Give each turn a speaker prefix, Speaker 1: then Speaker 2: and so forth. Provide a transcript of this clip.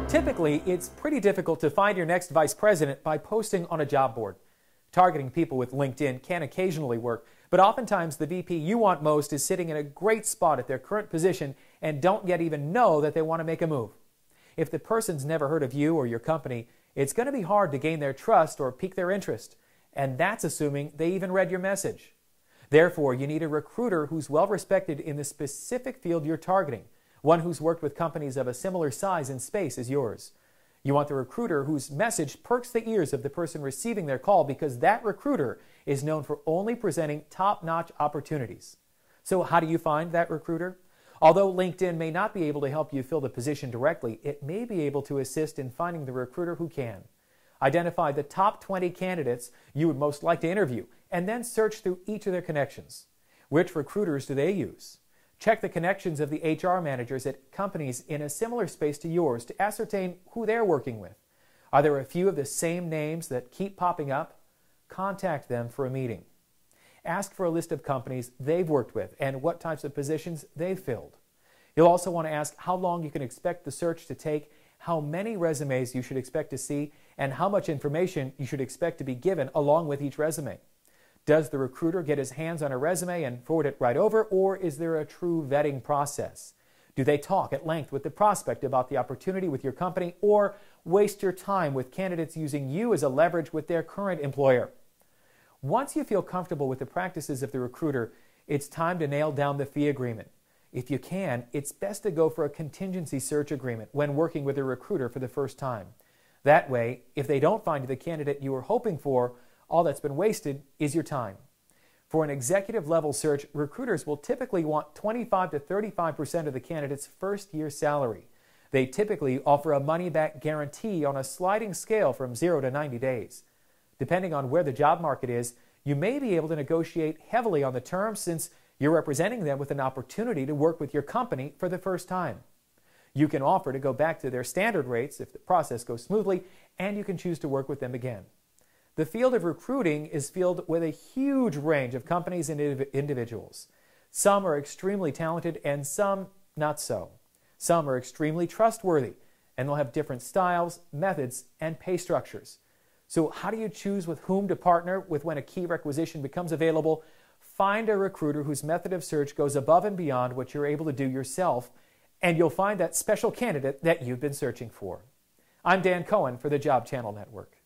Speaker 1: Typically, it's pretty difficult to find your next vice president by posting on a job board. Targeting people with LinkedIn can occasionally work, but oftentimes the VP you want most is sitting in a great spot at their current position and don't yet even know that they want to make a move. If the person's never heard of you or your company, it's going to be hard to gain their trust or pique their interest, and that's assuming they even read your message. Therefore, you need a recruiter who's well respected in the specific field you're targeting, one who's worked with companies of a similar size and space as yours. You want the recruiter whose message perks the ears of the person receiving their call because that recruiter is known for only presenting top-notch opportunities. So how do you find that recruiter? Although LinkedIn may not be able to help you fill the position directly, it may be able to assist in finding the recruiter who can. Identify the top 20 candidates you would most like to interview, and then search through each of their connections. Which recruiters do they use? Check the connections of the HR managers at companies in a similar space to yours to ascertain who they're working with. Are there a few of the same names that keep popping up? Contact them for a meeting. Ask for a list of companies they've worked with and what types of positions they've filled. You'll also want to ask how long you can expect the search to take, how many resumes you should expect to see, and how much information you should expect to be given along with each resume. Does the recruiter get his hands on a resume and forward it right over, or is there a true vetting process? Do they talk at length with the prospect about the opportunity with your company, or waste your time with candidates using you as a leverage with their current employer? Once you feel comfortable with the practices of the recruiter, it's time to nail down the fee agreement. If you can, it's best to go for a contingency search agreement when working with a recruiter for the first time. That way, if they don't find the candidate you were hoping for, all that's been wasted is your time. For an executive-level search, recruiters will typically want 25 to 35% of the candidate's first-year salary. They typically offer a money-back guarantee on a sliding scale from 0 to 90 days. Depending on where the job market is, you may be able to negotiate heavily on the terms since you're representing them with an opportunity to work with your company for the first time. You can offer to go back to their standard rates if the process goes smoothly, and you can choose to work with them again. The field of recruiting is filled with a huge range of companies and individuals. Some are extremely talented and some not so. Some are extremely trustworthy and they'll have different styles, methods, and pay structures. So how do you choose with whom to partner with when a key requisition becomes available? Find a recruiter whose method of search goes above and beyond what you're able to do yourself, and you'll find that special candidate that you've been searching for. I'm Dan Cohen for the Job Channel Network.